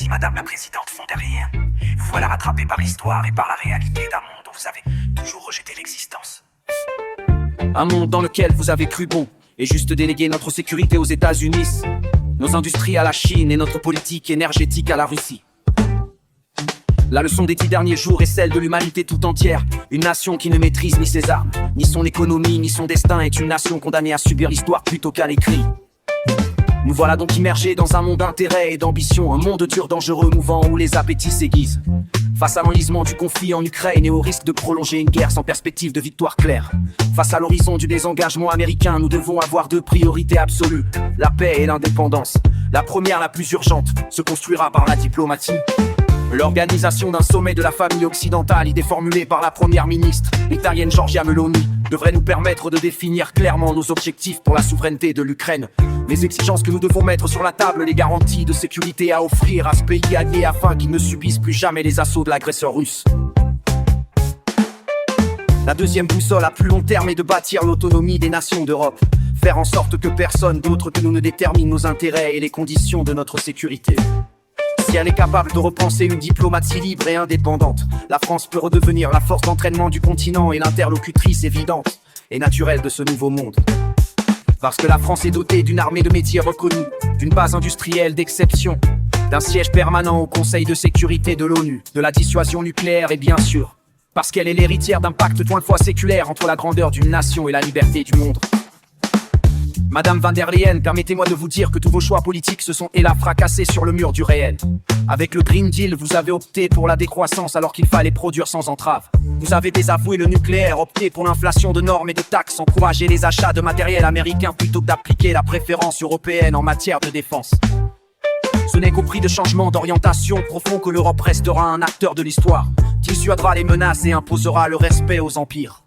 Merci Madame la Présidente von der Leyen. Vous voilà rattrapée par l'histoire et par la réalité d'un monde dont vous avez toujours rejeté l'existence. Un monde dans lequel vous avez cru bon et juste délégué notre sécurité aux États-Unis, nos industries à la Chine et notre politique énergétique à la Russie. La leçon des 10 derniers jours est celle de l'humanité tout entière. Une nation qui ne maîtrise ni ses armes, ni son économie, ni son destin est une nation condamnée à subir l'histoire plutôt qu'à l'écrit. Nous voilà donc immergés dans un monde d'intérêt et d'ambition, un monde dur, dangereux, mouvant où les appétits s'aiguisent. Face à l'enlisement du conflit en Ukraine et au risque de prolonger une guerre sans perspective de victoire claire. Face à l'horizon du désengagement américain, nous devons avoir deux priorités absolues, la paix et l'indépendance. La première, la plus urgente, se construira par la diplomatie. L'organisation d'un sommet de la famille occidentale, idée formulée par la première ministre italienne Giorgia Meloni, devrait nous permettre de définir clairement nos objectifs pour la souveraineté de l'Ukraine. Les exigences que nous devons mettre sur la table, les garanties de sécurité à offrir à ce pays allié afin qu'il ne subisse plus jamais les assauts de l'agresseur russe. La deuxième boussole à plus long terme est de bâtir l'autonomie des nations d'Europe. Faire en sorte que personne d'autre que nous ne détermine nos intérêts et les conditions de notre sécurité. Si elle est capable de repenser une diplomatie libre et indépendante, la France peut redevenir la force d'entraînement du continent et l'interlocutrice évidente et naturelle de ce nouveau monde. Parce que la France est dotée d'une armée de métiers reconnue, d'une base industrielle d'exception, d'un siège permanent au Conseil de sécurité de l'ONU, de la dissuasion nucléaire et bien sûr, parce qu'elle est l'héritière d'un pacte point de foi séculaire entre la grandeur d'une nation et la liberté du monde. Madame von der Leyen, permettez-moi de vous dire que tous vos choix politiques se sont hélas fracassés sur le mur du réel. Avec le Green Deal, vous avez opté pour la décroissance alors qu'il fallait produire sans entrave. Vous avez désavoué le nucléaire, opté pour l'inflation de normes et de taxes, encouragé les achats de matériel américain plutôt que d'appliquer la préférence européenne en matière de défense. Ce n'est qu'au prix de changements d'orientation profond que l'Europe restera un acteur de l'histoire, dissuadera les menaces et imposera le respect aux empires.